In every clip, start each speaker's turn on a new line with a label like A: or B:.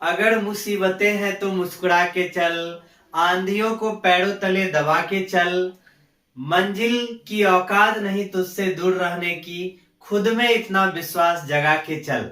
A: अगर मुसीबतें हैं तो मुस्कुरा के चल, आंधियों को पैरों तले दबा के चल, मंजिल की औकात नहीं तुझसे दूर रहने की, खुद में इतना विश्वास जगा के चल।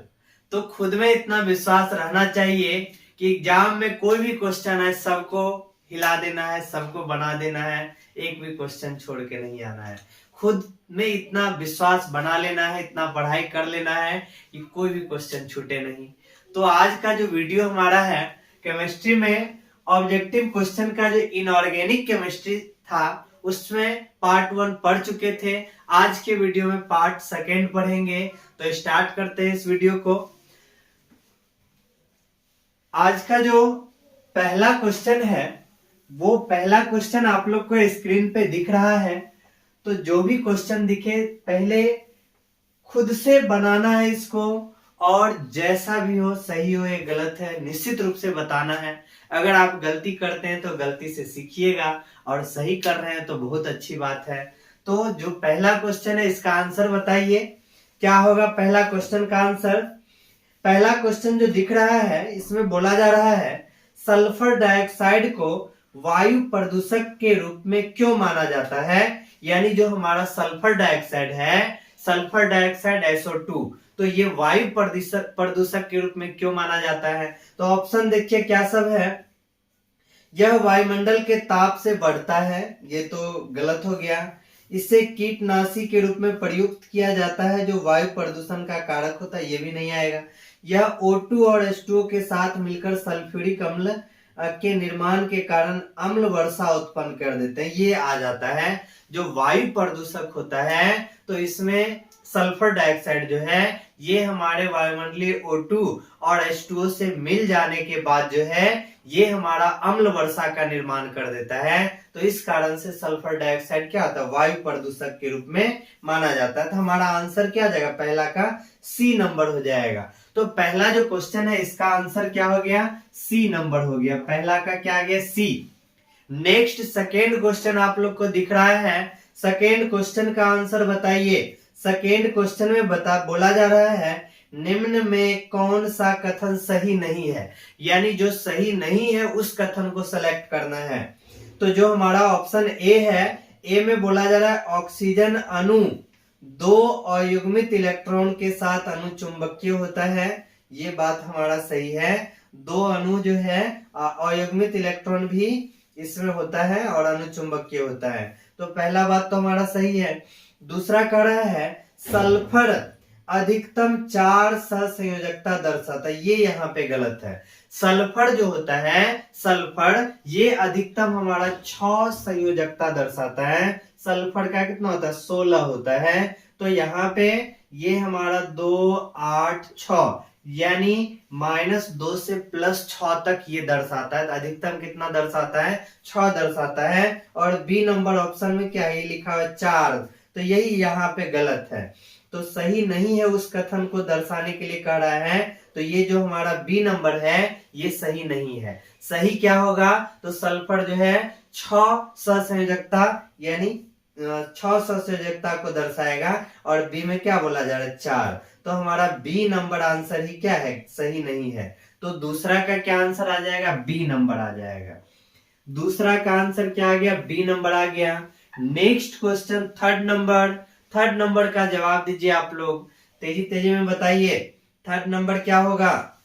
A: तो खुद में इतना विश्वास रहना चाहिए कि एग्जाम में कोई भी क्वेश्चन है सबको हिला देना है, सबको बना देना है, एक भी क्वेश्चन छोड़ के नहीं आना है। खुद में इतना विश्वास बना लेना है, इतना पढ़ाई कर लेना है कि कोई भी क्वेश्चन छूटे नहीं। तो आज का जो वीडियो हमारा है केमिस्ट्री में ऑब्जेक्टिव क्वेश्चन का, जो इनऑर्गेनिक केमिस्ट्री था उसमें पार्ट 1 पढ़ चुके थे। आज के वीडियो में पार्ट 2 पढ़ेंगे। तो स्टार्ट करते हैं इस वीडियो को। आज का जो पहला क्वेश्चन है वो पहला क्वेश्चन आप लोग को स्क्रीन पे दिख रहा है। तो जो भी क्वेश्चन दिखे पहले खुद से बनाना है इसको, और जैसा भी हो, सही हो या गलत है, निश्चित रूप से बताना है। अगर आप गलती करते हैं तो गलती से सीखिएगा, और सही कर रहे हैं तो बहुत अच्छी बात है। तो जो पहला क्वेश्चन है इसका आंसर बताइए क्या होगा। पहला क्वेश्चन का आंसर, पहला क्वेश्चन जो दिख रहा है इसमें बोला जा रहा है सल्फर डाइऑक्साइड को वायु प्रदूषक के रूप में क्यों माना जाता है। यानी जो हमारा सल्फर डाइऑक्साइड है, सल्फर डाइऑक्साइड SO2, तो ये वायु प्रदूषक के रूप में क्यों माना जाता है। तो ऑप्शन देखिए क्या सब है। यह वायुमंडल के ताप से बढ़ता है, ये तो गलत हो गया। इसे कीटनाशी के रूप में प्रयुक्त किया जाता है जो वायु प्रदूषण का कारक होता है, ये भी नहीं आएगा। यह O2 और H2O के साथ मिलकर सल्फ्यूरिक अम्ल के निर्माण के कारण अम्ल वर्षा उत्पन्न कर देते हैं, ये आ जाता है। जो वायु प्रदूषक होता है तो इसमें सल्फर डाइऑक्साइड जो है ये हमारे वायुमंडलीय O2 और H2O से मिल जाने के बाद जो है ये हमारा अम्ल वर्षा का निर्माण कर देता है। तो इस कारण से सल्फर डाइऑक्साइड क्या होता है, वायु प्रदूषक के रूप में माना जाता है। तो हमारा आंसर क्या हो जाएगा, पहला का C नंबर हो जाएगा। तो पहला जो क्वेश्चन है इसका आंसर क्या हो गया, C नंबर हो गया। पहला का क्या आ गया, C। नेक्स्ट सेकेंड क्वेश्चन आप लोग को दिख रहा है। सेकेंड क्वेश्चन का आंसर बताइए। सेकेंड क्वेश्चन में बोला जा रहा है निम्न में कौन सा कथन सही नहीं है। यानी जो सही नहीं है उस कथन को सेलेक्ट करना है। तो जो हमारा ऑप्शन ए है, ए में बोला जा रहा है ऑक्सीजन अणु 2 अयुग्मित इलेक्ट्रॉन के साथ अनुचुंबकीय होता है, ये बात हमारा सही है। 2 अणु जो है अयुग्मित इलेक्ट्रॉन भी इसमें होता है और अनुचुंबकीय होता है। तो पहला बात तो हमारा सही है। दूसरा कह रहा है सल्फर अधिकतम 4 सहसंयोजकता दर्शाता है, ये यहाँ पे गलत है। सल्फर जो होता है, सल्फर ये अधिकतम हमारा 6 संयोजकता दर्शाता है। सल्फर का कितना होता है, 16 होता है। तो यहाँ पे ये हमारा 2, 8, 6 यानी -2 से +6 तक ये दर्शाता है। अधिकतम कितना दर्शाता है, 6 दर्शाता है। और बी नंबर ऑप्शन में क्या है, लिखा हुआ 4, तो यही यहाँ पे गलत है। तो सही नहीं है, उस कथन को दर्शाने के लिए कह रहा है। तो ये जो हमारा बी नंबर है ये सही नहीं है। सही क्या होगा, तो सल्फर जो है 6 सहसंयोजकता यानी 6 सहसंयोजकता को दर्शाएगा। और बी में क्या बोला जा रहा है, 4। तो हमारा बी नंबर आंसर ही क्या है, सही नहीं है। तो दूसरा का क्या आंसर आ जाएगा, बी नंबर आ जाएगा। दूसरा का आंसर क्या आ गया, बी नंबर आ गया। नेक्स्ट क्वेश्चन थर्ड नंबर का जवाब दीजिए आप लोग, तेजी तेजी में बताइए। थर्ड नंबर क्या होगा।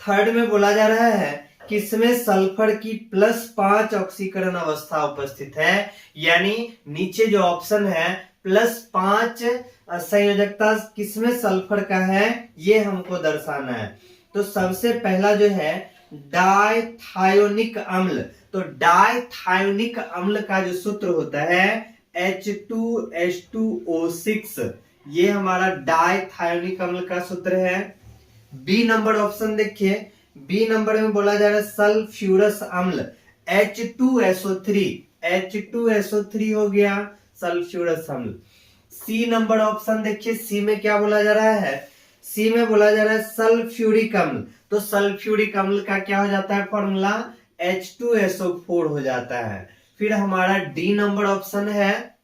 A: थर्ड में बोला जा रहा है किसमें सल्फर की +5 ऑक्सीकरण अवस्था उपस्थित है। यानी नीचे जो ऑप्शन है +5 संयोजकता किसमें सल्फर का है, ये हमको दर्शाना है। तो सबसे पहला जो है डाइथायोनिक अम्ल, तो डाइथायोनिक अम्ल का जो सूत्र होता है H2H2O6, ये हमारा डाइथायोनिक अम्ल का सूत्र है। बी नंबर ऑप्शन देखिए, बी नंबर में बोला जा रहा है सल्फ्यूरस अम्ल H2SO3 हो गया सल्फ्यूरस अम्ल। सी नंबर ऑप्शन देखिए, सी में क्या बोला जा रहा है, सी में बोला जा रहा है सल्फ्यूरिक अम्ल। तो सल्फ्यूरिक अम्ल का क्या हो जाता है फॉर्मूला, H2SO4 हो जाता है। फिर हमारा डी नंबर ऑप्शन है,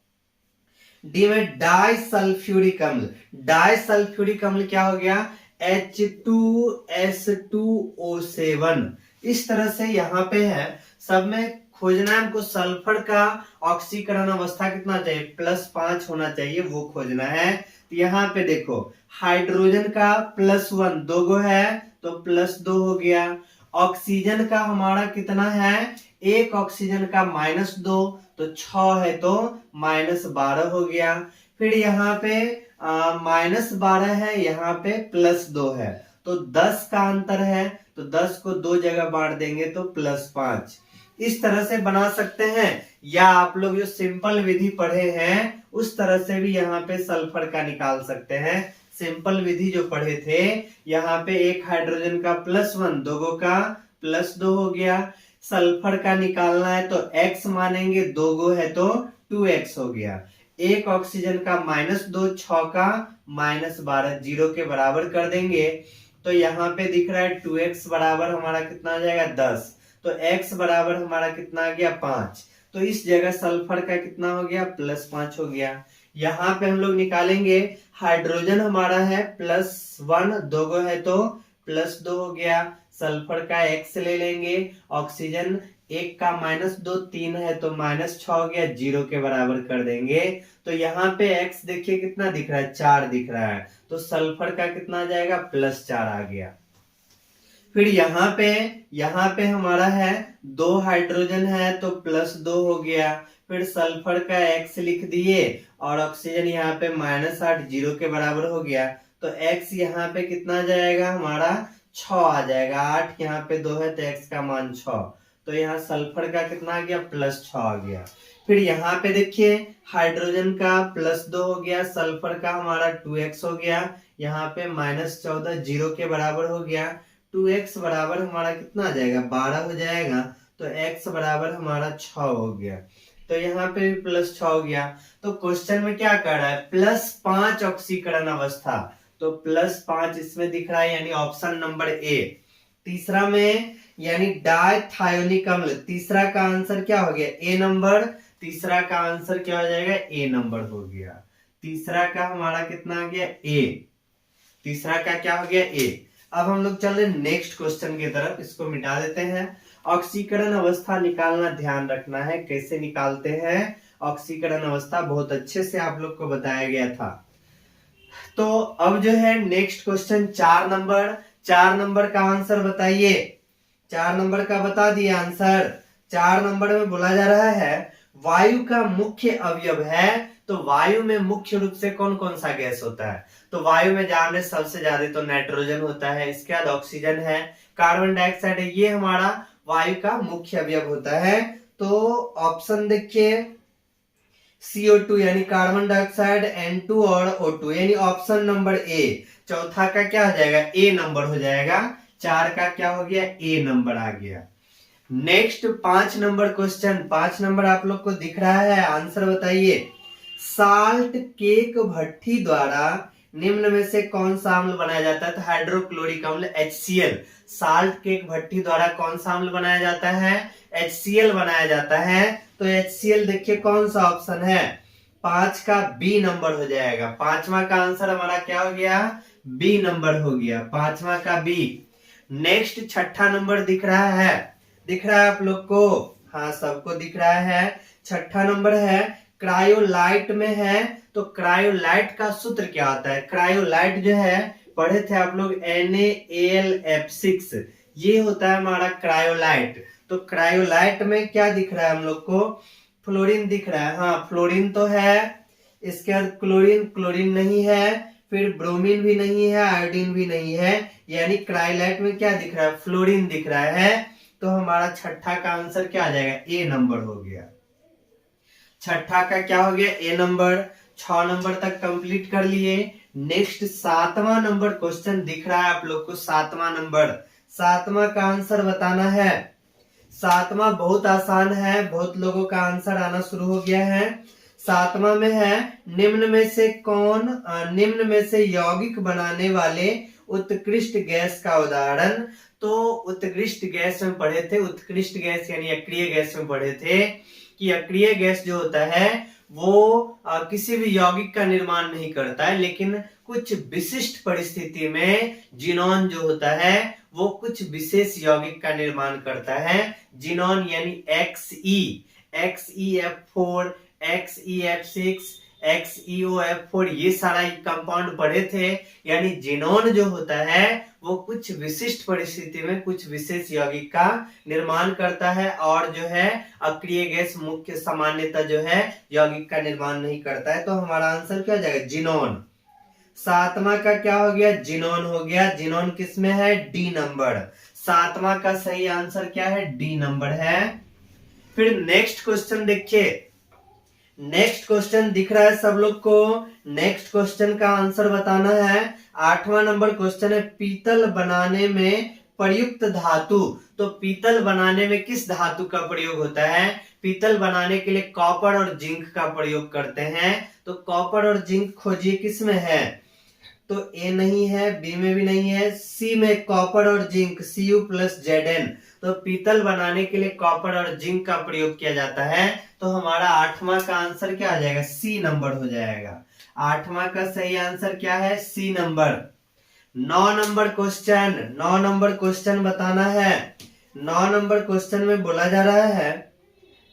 A: डी में डाइसल्फ्यूरिक अम्ल। डाइसल्फ्यूरिक अम्ल क्या हो गया, H2S2O7। इस तरह से यहाँ पे है, सब में खोजना है हमको सल्फर का ऑक्सीकरण अवस्था कितना चाहिए, +5 होना चाहिए, वो खोजना है। तो यहाँ पे देखो हाइड्रोजन का +1 दो गो है तो +2 हो गया। ऑक्सीजन का हमारा कितना है, एक ऑक्सीजन का -2 तो 6 है तो -12 हो गया। फिर यहाँ पे -12 है, यहाँ पे +2 है तो 10 का अंतर है, तो 10 को 2 जगह बांट देंगे तो +5। इस तरह से बना सकते हैं, या आप लोग जो सिंपल विधि पढ़े हैं उस तरह से भी यहाँ पे सल्फर का निकाल सकते हैं। सिंपल विधि जो पढ़े थे, यहाँ पे एक हाइड्रोजन का +1 दोगो का +2 हो गया। सल्फर का निकालना है तो x मानेंगे, 2 गो है तो 2x हो गया। एक ऑक्सीजन का -2, 6 का -12, 0 के बराबर कर देंगे तो यहाँ पे दिख रहा है 2x बराबर हमारा कितना आ जाएगा 10, तो x बराबर हमारा कितना आ गया 5। तो इस जगह सल्फर का कितना हो गया, +5 हो गया। यहाँ पे हम लोग निकालेंगे, हाइड्रोजन हमारा है +1 दो गो है तो +2 हो गया। सल्फर का x ले लेंगे, ऑक्सीजन एक का -2, 3 है तो -6 हो गया, 0 के बराबर कर देंगे। तो यहाँ पे x देखिए कितना दिख रहा है, 4 दिख रहा है, तो सल्फर का कितना आ जाएगा, +4 आ गया। फिर यहाँ पे हमारा है 2 हाइड्रोजन है तो +2 हो गया। फिर सल्फर का x लिख दिए और ऑक्सीजन यहाँ पे -8, 0 के बराबर हो गया, तो x यहाँ पे कितना जाएगा हमारा 6 आ जाएगा। 8 यहाँ पे 2 है तो x का मान 6, तो यहाँ सल्फर का कितना आ गया, +6 आ गया। फिर यहाँ पे देखिए हाइड्रोजन का +2 हो गया, सल्फर का हमारा 2x हो गया, यहाँ पे -14, 0 के बराबर हो गया। 2x बराबर हमारा कितना आ जाएगा, 12 हो जाएगा, तो x बराबर हमारा 6 हो गया। तो यहाँ पे भी +6 हो गया। तो क्वेश्चन में क्या कर रहा है, +5 ऑक्सीकरण अवस्था, तो +5 इसमें दिख रहा है, यानी ऑप्शन नंबर ए। तीसरा में यानी डायथायोनिक अम्ल, तीसरा का आंसर क्या हो गया, ए नंबर। तीसरा का आंसर क्या हो जाएगा, ए नंबर हो गया। तीसरा का हमारा कितना आ गया, ए। तीसरा का क्या हो गया, ए। अब हम लोग चल रहे नेक्स्ट क्वेश्चन की तरफ, इसको मिटा देते हैं। ऑक्सीकरण अवस्था निकालना ध्यान रखना है, कैसे निकालते हैं ऑक्सीकरण अवस्था, बहुत अच्छे से आप लोग को बताया गया था। तो अब जो है नेक्स्ट क्वेश्चन 4 नंबर, 4 नंबर का आंसर बताइए। 4 नंबर का बता दिए आंसर। 4 नंबर में बोला जा रहा है वायु का मुख्य अवयव है, तो वायु में मुख्य रूप से कौन कौन सा गैस होता है, तो वायु में जान रहे सबसे ज्यादा तो नाइट्रोजन होता है, इसके बाद ऑक्सीजन है, कार्बन डाइऑक्साइड है, ये हमारा वायु का मुख्य अवयव होता है। तो ऑप्शन देखिए CO2 यानी कार्बन डाइऑक्साइड, N2 और O2 यानी ऑप्शन नंबर ए। चौथा का क्या हो जाएगा, ए नंबर हो जाएगा। 4 का क्या हो गया, ए नंबर आ गया। नेक्स्ट 5 नंबर क्वेश्चन, 5 नंबर आप लोग को दिख रहा है, आंसर बताइए। साल्ट केक भट्ठी द्वारा निम्न में से कौन सा अम्ल बनाया जाता है, तो हाइड्रोक्लोरिक अम्ल HCl। साल्ट केक भट्ठी द्वारा कौन सा अम्ल बनाया जाता है, HCl बनाया जाता है। तो HCl देखिए कौन सा ऑप्शन है, 5 का बी नंबर हो जाएगा। पांचवा का आंसर हमारा क्या हो गया, बी नंबर हो गया, पांचवा का बी। नेक्स्ट 6ठा नंबर दिख रहा है, दिख रहा है आप लोग को, हाँ सबको दिख रहा है। 6ठा नंबर है क्रायोलाइट में है, तो क्रायोलाइट का सूत्र क्या होता है, क्रायोलाइट जो है पढ़े थे आप लोग NaAlF6, ये होता है हमारा क्रायोलाइट। तो क्रायोलाइट में क्या दिख रहा है हम लोग को, फ्लोरीन दिख रहा है, हाँ फ्लोरीन तो है, इसके बाद क्लोरीन, क्लोरीन नहीं है, फिर ब्रोमीन भी नहीं है, आयोडीन भी नहीं है, यानी क्रायोलाइट में क्या दिख रहा है, फ्लोरीन दिख रहा है। तो हमारा 6ठा का आंसर क्या आ जाएगा, ए नंबर हो गया। 6ठा का क्या हो गया, ए नंबर। 6 नंबर तक कंप्लीट कर लिए। नेक्स्ट 7वां नंबर क्वेश्चन दिख रहा है आप लोग को, 7वां नंबर। 7वां का आंसर बताना है। 7वां बहुत आसान है, बहुत लोगों का आंसर आना शुरू हो गया है। 7वां में है निम्न में से यौगिक बनाने वाले उत्कृष्ट गैस का उदाहरण। तो उत्कृष्ट गैस में पढ़े थे, उत्कृष्ट गैस यानी अक्रिय गैस में पढ़े थे कि अक्रिय गैस जो होता है वो किसी भी यौगिक का निर्माण नहीं करता है, लेकिन कुछ विशिष्ट परिस्थिति में जिनोन जो होता है वो कुछ विशेष यौगिक का निर्माण करता है। जिनोन यानी XeF4, XeF6, XeOF4 ये सारा कंपाउंड पढ़े थे। यानी जिनोन जो होता है वो कुछ विशिष्ट परिस्थिति में कुछ विशेष यौगिक का निर्माण करता है और जो है अक्रिय गैस मुख्य सामान्यतः जो है यौगिक का निर्माण नहीं करता है। तो हमारा आंसर क्या हो जाएगा? जिनोन। सातवां का क्या हो गया? जिनोन हो गया। जिनोन किसमें है? D number. सातवां का सही आंसर क्या है? डी नंबर है। फिर नेक्स्ट क्वेश्चन देखिए। नेक्स्ट क्वेश्चन दिख रहा है सब लोग को? नेक्स्ट क्वेश्चन का आंसर बताना है। 8वां नंबर क्वेश्चन है, पीतल बनाने में प्रयुक्त धातु। तो पीतल बनाने में किस धातु का प्रयोग होता है? पीतल बनाने के लिए कॉपर और जिंक का प्रयोग करते हैं। तो कॉपर और जिंक खोजिए किस में है? तो ए नहीं है, बी में भी नहीं है, सी में कॉपर और जिंक, Cu+Zn। तो पीतल बनाने के लिए कॉपर और जिंक का प्रयोग किया जाता है। तो हमारा 8वां का आंसर क्या आ जाएगा? सी नंबर हो जाएगा। 8वां का सही आंसर क्या है? C number. 9 number question. 9 number question बताना है। 9 नंबर क्वेश्चन में बोला जा रहा है,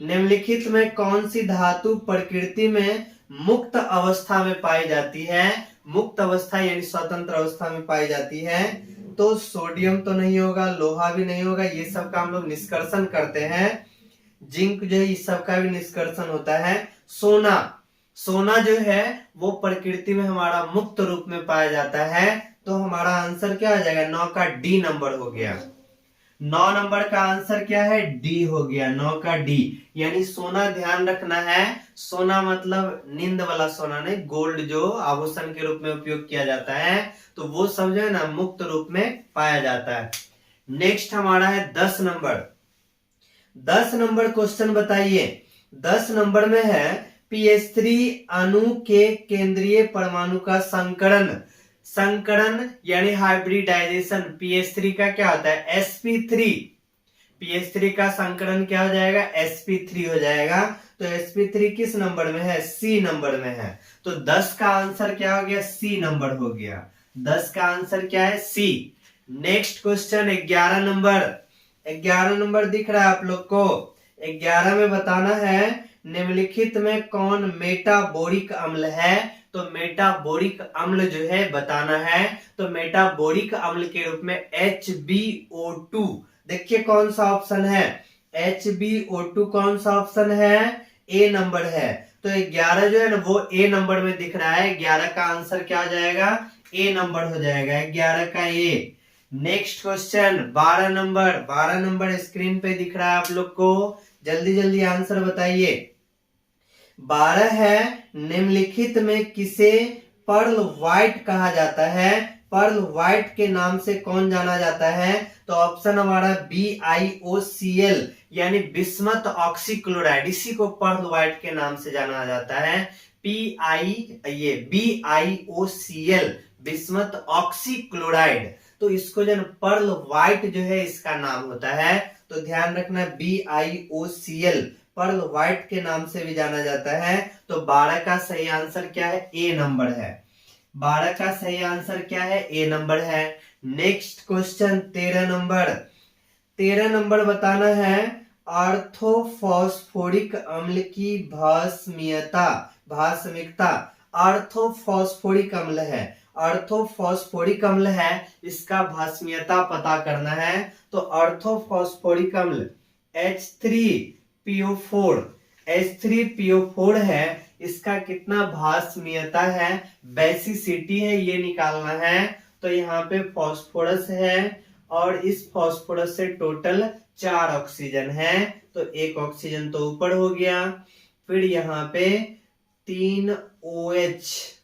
A: निम्नलिखित में कौन सी धातु प्रकृति में मुक्त अवस्था में पाई जाती है? मुक्त अवस्था यानी स्वतंत्र अवस्था में पाई जाती है। तो सोडियम तो नहीं होगा, लोहा भी नहीं होगा, ये सब का हम लोग निष्कर्षण करते हैं। जिंक जो है इस सब का भी निष्कर्षण होता है। सोना, सोना जो है वो प्रकृति में हमारा मुक्त रूप में पाया जाता है। तो हमारा आंसर क्या आ जाएगा? 9 का डी नंबर हो गया। 9 नंबर का आंसर क्या है? डी हो गया। 9 का डी यानी सोना। ध्यान रखना है, सोना मतलब नींद वाला सोना नहीं, गोल्ड जो आभूषण के रूप में उपयोग किया जाता है। तो वो सब जो है ना मुक्त रूप में पाया जाता है। नेक्स्ट हमारा है 10 नंबर। 10 नंबर क्वेश्चन बताइए। 10 नंबर में है, pH3 अणु के केंद्रीय परमाणु का संकरण। संकरण यानी हाइब्रिडाइजेशन। pH3 का क्या होता है? sp3। pH3 का संकरण क्या हो जाएगा? sp3 हो जाएगा। तो sp3 किस नंबर में है? सी नंबर में है। तो 10 का आंसर क्या हो गया? सी नंबर हो गया। 10 का आंसर क्या है? C. Next question 11 number. 11 number दिख रहा है आप लोग को? 11 में बताना है, निम्नलिखित में कौन मेटाबोरिक अम्ल है? तो मेटाबोरिक अम्ल जो है बताना है। तो मेटाबोरिक अम्ल के रूप में HbO2। देखिए कौन सा ऑप्शन है? HbO2 कौन सा ऑप्शन है? ए नंबर है। तो 11 जो है ना वो ए नंबर में दिख रहा है। 11 का आंसर क्या हो जाएगा? ए नंबर हो जाएगा। 11 का A. Next question 12 number. 12 number screen पे दिख रहा है आप लोग को, जल्दी जल्दी आंसर बताइए। 12 है, निम्नलिखित में किसे पर्ल व्हाइट कहा जाता है? पर्ल व्हाइट के नाम से कौन जाना जाता है? तो ऑप्शन हमारा BiOCl यानी बिस्मथ ऑक्सीक्लोराइड, इसी को पर्ल व्हाइट के नाम से जाना जाता है। BiOCl bismuth oxychloride. तो इसको जो पर्ल व्हाइट जो है इसका नाम होता है। तो ध्यान रखना, BiOCl पर्ल व्हाइट के नाम से भी जाना जाता है। तो 12 का सही आंसर क्या है? ए नंबर है। 12 का सही आंसर क्या है? ए नंबर है। Next question 13 number. 13 नंबर बताना है, ऑर्थोफॉस्फोरिक अम्ल की भास्मिकता। ऑर्थोफॉस्फोरिक अम्ल है, ऑर्थोफॉस्फोरिक अम्ल है, इसका भास्मिकता पता करना है। तो ऑर्थोफॉस्फोरिक अम्ल H3PO4, H3PO4 है, इसका कितना भास्मिकता है, बेसिसिटी है, ये निकालना है। तो यहाँ पे फॉस्फोरस है और इस फॉस्फोरस से टोटल 4 ऑक्सीजन है। तो एक ऑक्सीजन तो ऊपर हो गया। फिर यहाँ पे 3 OH,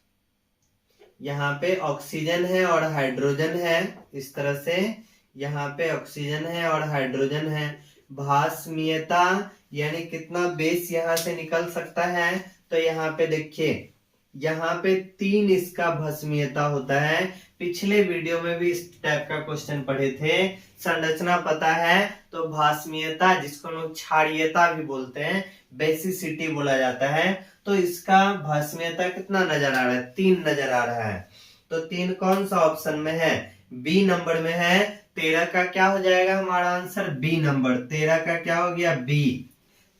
A: यहाँ पे ऑक्सीजन है और हाइड्रोजन है। इस तरह से यहाँ पे ऑक्सीजन है और हाइड्रोजन है। भास्मिकता यानी कितना बेस यहाँ से निकल सकता है। तो यहाँ पे देखिए, यहाँ पे 3 इसका भास्मिकता होता है। पिछले वीडियो में भी इस टाइप का क्वेश्चन पढ़े थे। संरचना पता है तो भास्मिकता, जिसको लोग क्षारीयता भी बोलते हैं, बेसिसिटी बोला जाता है। तो इसका भास्मिकता कितना नजर आ रहा है? 3 नजर आ रहा है। तो 3 कौन सा ऑप्शन में है? बी नंबर में है। 13 का क्या हो जाएगा हमारा आंसर? B number. 13 का क्या हो गया? बी।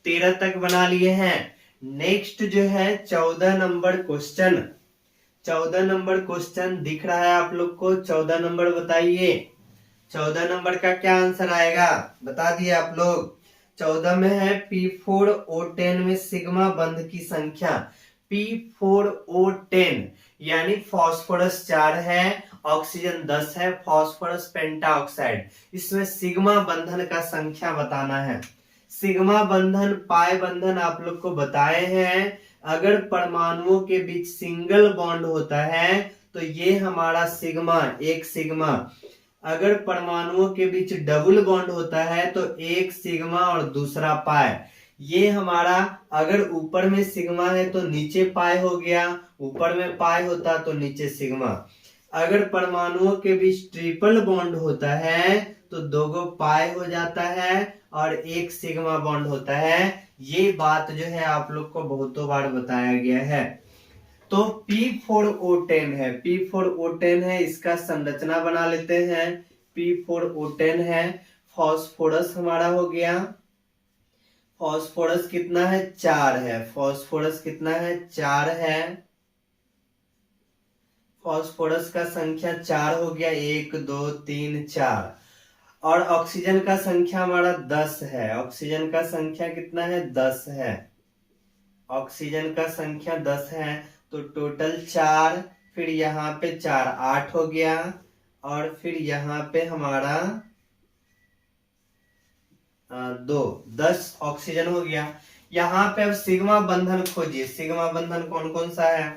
A: 13 तक बना लिए हैं। नेक्स्ट जो है 14 नंबर क्वेश्चन। 14 नंबर क्वेश्चन दिख रहा है आप लोग को? 14 नंबर बताइए, 14 नंबर का क्या आंसर आएगा? बता दिए आप लोग। 14 में है P4O10 में सिग्मा बंध की संख्या। P4O10 यानी फास्फोरस 4 है, ऑक्सीजन 10 है, फास्फोरस पेंटाऑक्साइड। इसमें सिग्मा बंधन का संख्या बताना है। सिग्मा बंधन, पाई बंधन आप लोग को बताए हैं। अगर परमाणुओं के बीच सिंगल बॉन्ड होता है तो ये हमारा सिग्मा, एक सिग्मा। अगर परमाणुओं के बीच डबल बॉन्ड होता है तो एक सिग्मा और दूसरा पाई। ये हमारा, अगर ऊपर में सिग्मा है तो नीचे पाई हो गया, ऊपर में पाई होता तो नीचे सिग्मा। अगर परमाणुओं के बीच ट्रिपल बॉन्ड होता है तो दो पाई हो जाता है और एक सिग्मा बॉन्ड होता है। ये बात जो है आप लोग को बहुतों बार बताया गया है। तो P4O10 है, P4O10 है, इसका संरचना बना लेते हैं। P4O10 है, फास्फोरस हमारा हो गया। फास्फोरस कितना है? 4 है। फास्फोरस कितना है? 4 है। फास्फोरस का संख्या 4 हो गया, 1 2 3 4। और ऑक्सीजन का संख्या हमारा 10 है। ऑक्सीजन का संख्या कितना है? 10 है। ऑक्सीजन का संख्या 10 है, तो टोटल 4, फिर यहाँ पे 4 8 हो गया, और फिर यहाँ पे हमारा 2 10 ऑक्सीजन हो गया। यहाँ पे अब सिग्मा बंधन खोजिए। सिग्मा बंधन कौन कौन सा है?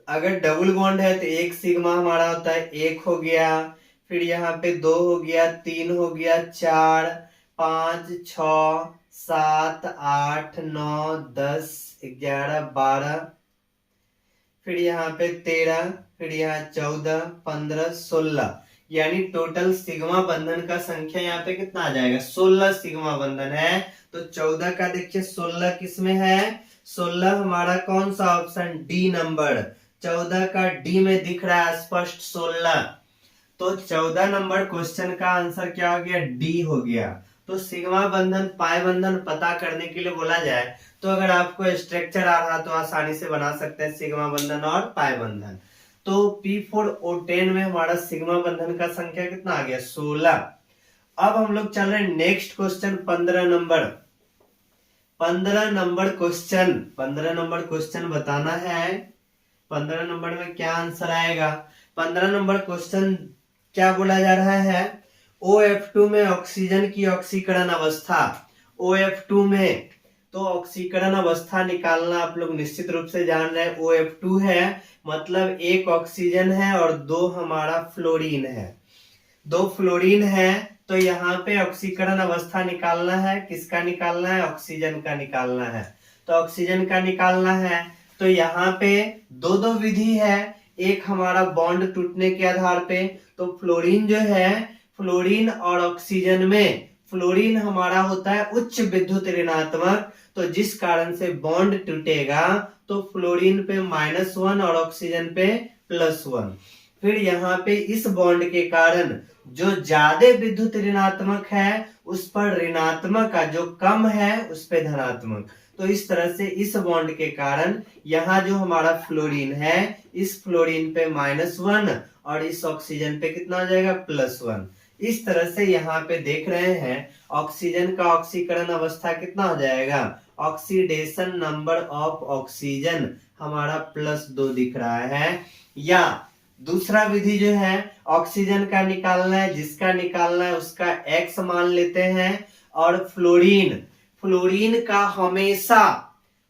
A: अगर डबल बॉन्ड है तो एक सिग्मा हमारा होता है, 1 हो गया, फिर यहाँ पे 2 हो गया, 3 हो गया, 4 5 6 7 8 9 10 11 12, फिर यहाँ पे 13, फिर यहाँ 14 15 16, यानी टोटल सिग्मा बंधन का संख्या यहाँ पे कितना आ जाएगा? 16 सिग्मा बंधन है। तो 14 का देखिए 16 किस में है? 16 हमारा कौन सा ऑप्शन? D number. 14 का डी में दिख रहा है स्पष्ट 16। तो 14 नंबर क्वेश्चन का आंसर क्या हो गया? डी हो गया। तो सिग्मा बंधन, पाई बंधन पता करने के लिए बोला जाए तो अगर आपको स्ट्रक्चर आ रहा तो आसानी से बना सकते हैं सिग्मा बंधन और पाई बंधन। तो P4O10 में हमारा सिग्मा बंधन का संख्या कितना आ गया? 16। अब हम लोग चल रहे हैं next question 15 number. 15 number question, 15 number question बताना है। 15 नंबर में क्या आंसर आएगा? 15 नंबर क्वेश्चन क्या बोला जा रहा है? OF2 में ऑक्सीजन की ऑक्सीकरण अवस्था। OF2 में तो ऑक्सीकरण अवस्था निकालना आप लोग निश्चित रूप से जान रहे हैं। OF2 है मतलब एक ऑक्सीजन है और 2 हमारा फ्लोरीन है। 2 फ्लोरीन है, तो यहाँ पे ऑक्सीकरण अवस्था निकालना है। किसका निकालना है? ऑक्सीजन का निकालना है। तो ऑक्सीजन का निकालना है तो यहाँ पे दो विधि है। एक हमारा बॉन्ड टूटने के आधार पे, तो फ्लोरीन जो है, फ्लोरीन और ऑक्सीजन में फ्लोरीन हमारा होता है उच्च विद्युत ऋणात्मक, तो जिस कारण से बॉन्ड टूटेगा तो फ्लोरीन पे -1 और ऑक्सीजन पे +1। फिर यहाँ पे इस बॉन्ड के कारण जो ज्यादा विद्युत ऋणात्मक है उस पर ऋणात्मक का, जो कम है उस पे धनात्मक। तो इस तरह से इस बॉन्ड के कारण यहाँ जो हमारा फ्लोरीन है, इस फ्लोरीन पे -1 और इस ऑक्सीजन पे कितना आ जाएगा? +1। इस तरह से यहाँ पे देख रहे हैं ऑक्सीजन का ऑक्सीकरण अवस्था कितना हो जाएगा? ऑक्सीडेशन नंबर ऑफ ऑक्सीजन हमारा +2 दिख रहा है। या दूसरा विधि जो है ऑक्सीजन का निकालना है, जिसका निकालना है उसका x मान लेते हैं, और फ्लोरीन, फ्लोरीन का हमेशा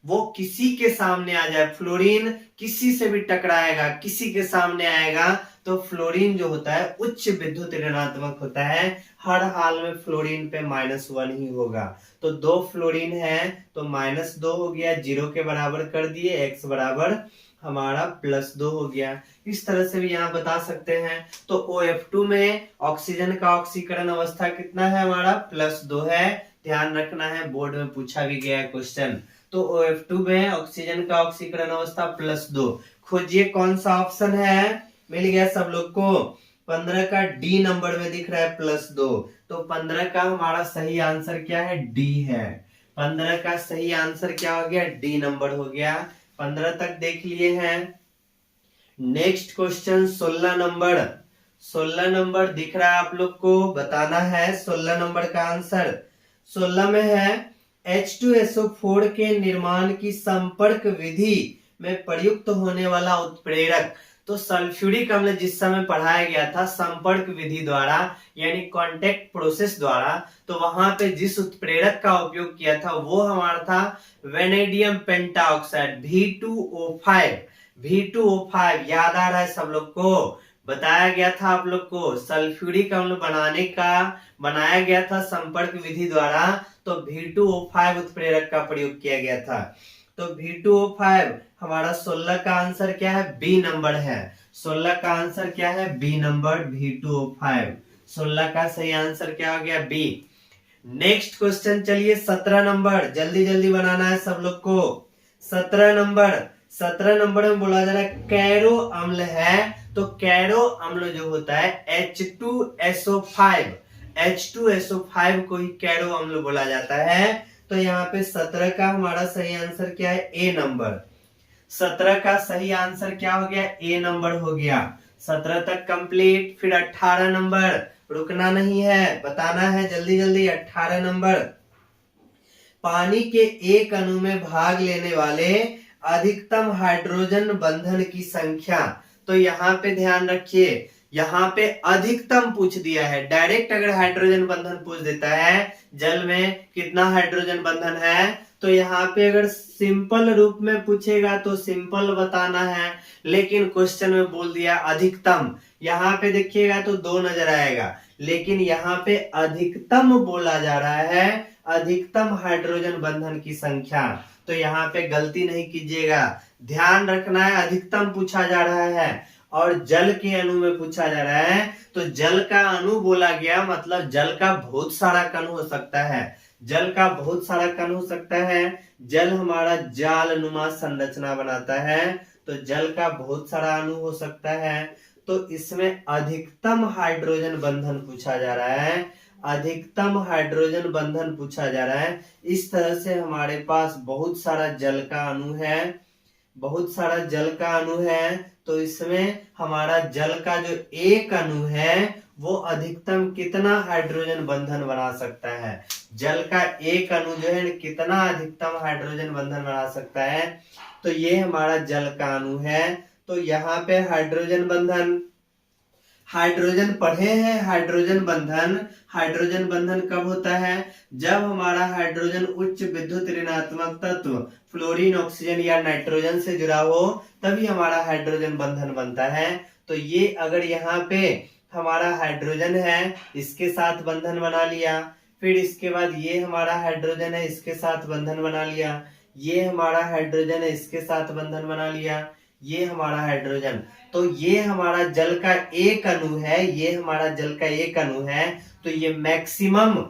A: वो किसी के सामने आ जाए, फ्लोरीन किसी से भी टकराएगा, किसी के सामने आएगा तो फ्लोरीन जो होता है उच्च विद्युत ऋणात्मक होता है। हर हाल में फ्लोरीन पे -1 ही होगा। तो 2 फ्लोरीन है तो -2 हो गया, 0 के बराबर कर दिए, x बराबर हमारा +2 हो गया। इस तरह से भी यहाँ बता सकते हैं। तो OF2 में ऑक्सीजन का ऑक्सीकरण अवस्था कितना है? हमारा +2 है। ध्यान रखना है, बोर्ड में पूछा भी गया क्वेश्चन। तो OF2 में ऑक्सीजन का ऑक्सीकरण अवस्था +2। खोजिए कौन सा ऑप्शन है। मिल गया सब लोग को। 15 का डी नंबर में दिख रहा है +2, तो 15 का हमारा सही आंसर क्या है, डी है। 15 का सही आंसर क्या हो गया, डी नंबर हो गया। 15 तक देख लिए हैं। Next question 16 number. 16 नंबर दिख रहा है आप लोग को, बताना है 16 नंबर का आंसर। 16 में है H2SO4 के निर्माण की संपर्क विधि में प्रयुक्त होने वाला उत्प्रेरक। तो सल्फ्यूरिक अम्ल जिस समय पढ़ाया गया था संपर्क विधि द्वारा यानी कांटेक्ट प्रोसेस द्वारा, तो वहां पे जिस उत्प्रेरक का उपयोग किया था वो हमारा था वेनेडियम पेंटाऑक्साइड V2O5। V2O5 याद आ रहा है सब लोग को। बताया गया था आप लोग को सल्फ्यूरिक अम्ल बनाया गया था संपर्क विधि द्वारा, तो V2O5 उत्प्रेरक का प्रयोग किया गया था। तो V2O5 हमारा 16 का आंसर क्या है, बी नंबर है। 16 का आंसर क्या है, बी नंबर V2O5। 16 का सही आंसर क्या हो गया, बी। नेक्स्ट क्वेश्चन चलिए 17 नंबर, जल्दी जल्दी बनाना है सब लोग को। 17 नंबर में बोला जा रहा है कैरो अम्ल है, तो कैरो अम्ल जो होता है H2SO5, H2SO5 को ही कैरो अम्ल बोला जाता है। तो यहाँ पे 17 का हमारा सही आंसर क्या है, ए नंबर। 17 का सही आंसर क्या हो गया, ए नंबर हो गया। 17 तक कंप्लीट। फिर 18 नंबर, रुकना नहीं है, बताना है जल्दी जल्दी। 18 नंबर, पानी के एक अणु में भाग लेने वाले अधिकतम हाइड्रोजन बंधन की संख्या। तो यहाँ पे ध्यान रखिए, यहाँ पे अधिकतम पूछ दिया है। डायरेक्ट अगर हाइड्रोजन बंधन पूछ देता है जल में कितना हाइड्रोजन बंधन है, तो यहाँ पे अगर सिंपल रूप में पूछेगा तो सिंपल बताना है, लेकिन क्वेश्चन में बोल दिया अधिकतम। यहाँ पे देखिएगा तो 2 नजर आएगा, लेकिन यहाँ पे अधिकतम बोला जा रहा है, अधिकतम हाइड्रोजन बंधन की संख्या। तो यहाँ पे गलती नहीं कीजिएगा, ध्यान रखना है अधिकतम पूछा जा रहा है और जल के अणु में पूछा जा रहा है। तो जल का अणु बोला गया मतलब जल का बहुत सारा कण हो सकता है, जल का बहुत सारा कण हो सकता है। जल हमारा जाल नुमा संरचना बनाता है, तो जल का बहुत सारा अणु हो सकता है। तो इसमें अधिकतम हाइड्रोजन बंधन पूछा जा रहा है, अधिकतम हाइड्रोजन बंधन पूछा जा रहा है। इस तरह से हमारे पास बहुत सारा जल का अणु है, बहुत सारा जल का अणु है। तो इसमें हमारा जल का जो एक अणु है वो अधिकतम कितना हाइड्रोजन बंधन बना सकता है, जल का एक अणु जो है कितना अधिकतम हाइड्रोजन बंधन बना सकता है। तो ये हमारा जल का अणु है। तो यहाँ पे हाइड्रोजन बंधन, हाइड्रोजन पढ़े हैं, हाइड्रोजन बंधन कब होता है, जब हमारा हाइड्रोजन उच्च विद्युत ऋणात्मक तत्व फ्लोरीन, ऑक्सीजन या नाइट्रोजन से जुड़ा हो, तभी हमारा हाइड्रोजन बंधन बनता है। तो ये अगर यहाँ पे हमारा हाइड्रोजन है, इसके साथ बंधन बना लिया, फिर इसके बाद ये हमारा हाइड्रोजन है, इसके साथ बंधन बना लिया, ये हमारा हाइड्रोजन है, इसके साथ बंधन बना लिया, ये हमारा हाइड्रोजन। तो ये हमारा जल का एक अणु है, ये हमारा जल का एक अणु है। तो ये मैक्सिमम,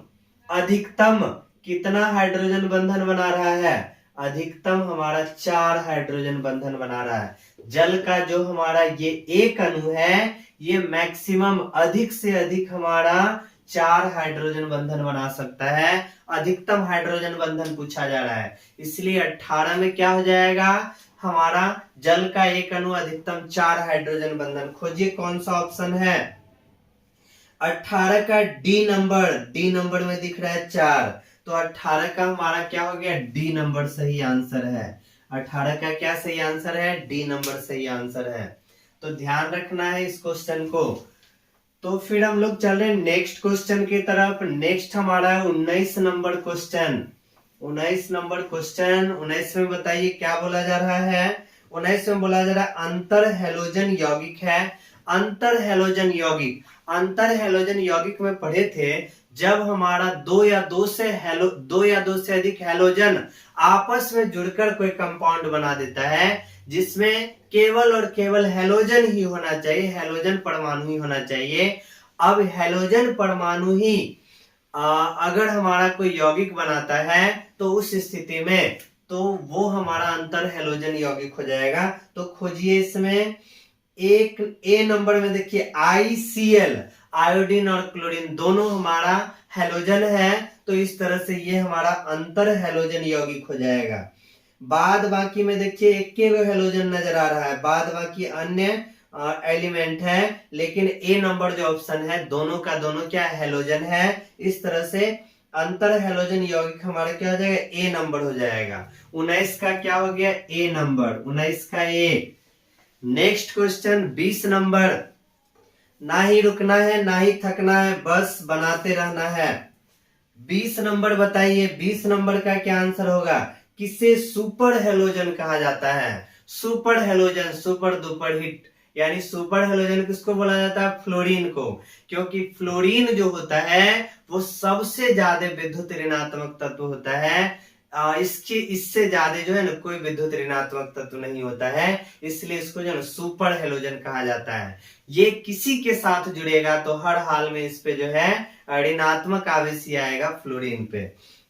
A: अधिकतम कितना हाइड्रोजन बंधन बना रहा है, अधिकतम हमारा 4 हाइड्रोजन बंधन बना रहा है। जल का जो हमारा ये एक अणु है, ये मैक्सिमम अधिक से अधिक हमारा 4 हाइड्रोजन बंधन बना सकता है। अधिकतम हाइड्रोजन बंधन पूछा जा रहा है, इसलिए 18 में क्या हो जाएगा, हमारा जल का एक अणु अधिकतम 4 हाइड्रोजन बंधन। खोजिए कौन सा ऑप्शन है। 18 का डी नंबर में दिख रहा है 4, तो 18 का हमारा क्या हो गया, डी नंबर सही आंसर है। 18 का क्या सही आंसर है, डी नंबर सही आंसर है। तो ध्यान रखना है इस क्वेश्चन को। तो फिर हम लोग चल रहे हैं नेक्स्ट क्वेश्चन की तरफ। नेक्स्ट हमारा है 19 नंबर क्वेश्चन। 19 नंबर क्वेश्चन, 19 में बताइए क्या बोला जा रहा है। 19 में बोला जा रहा है अंतर हैलोजन यौगिक है। अंतर हैलोजन यौगिक में पढ़े थे, जब हमारा दो या दो से अधिक हैलोजन आपस में जुड़कर कोई कंपाउंड बना देता है, जिसमें केवल और केवल हैलोजन ही होना चाहिए, हैलोजन परमाणु ही होना चाहिए। अब हैलोजन परमाणु ही अगर हमारा कोई यौगिक बनाता है, तो उस स्थिति में तो वो हमारा अंतर हैलोजन यौगिक हो जाएगा। तो खोजिए इसमें एक ए नंबर में देखिए ICl, आयोडीन और क्लोरीन दोनों हमारा हैलोजन है, तो इस तरह से ये हमारा अंतर हैलोजन यौगिक हो जाएगा। बाद बाकी में देखिए एक हैलोजन नजर आ रहा है, बाद बाकी अन्य एलिमेंट है, लेकिन ए नंबर जो ऑप्शन है दोनों का दोनों क्या हैलोजन है। इस तरह से अंतर हैलोजन यौगिक हमारा क्या हो जाएगा, ए नंबर हो जाएगा। 19 का क्या हो गया, ए नंबर, 19 का ए। नेक्स्ट क्वेश्चन 20 नंबर, ना ही रुकना है ना ही थकना है, बस बनाते रहना है। 20 नंबर बताइए, 20 नंबर का क्या आंसर होगा, किसे सुपर हैलोजन कहा जाता है। Super halogen, super duper hit, यानी सुपर हैलोजन किसको बोला जाता है, फ्लोरीन को, क्योंकि फ्लोरीन जो होता है वो सबसे ज्यादा विद्युत ऋणात्मक तत्व होता है। इससे ज्यादा जो है ना कोई विद्युत ऋणात्मक तत्व नहीं होता है, इसलिए इसको जो है सुपर हैलोजन कहा जाता है। ये किसी के साथ जुड़ेगा तो हर हाल में इस पे जो है ऋणात्मक आवेश ही आएगा फ्लोरीन पे,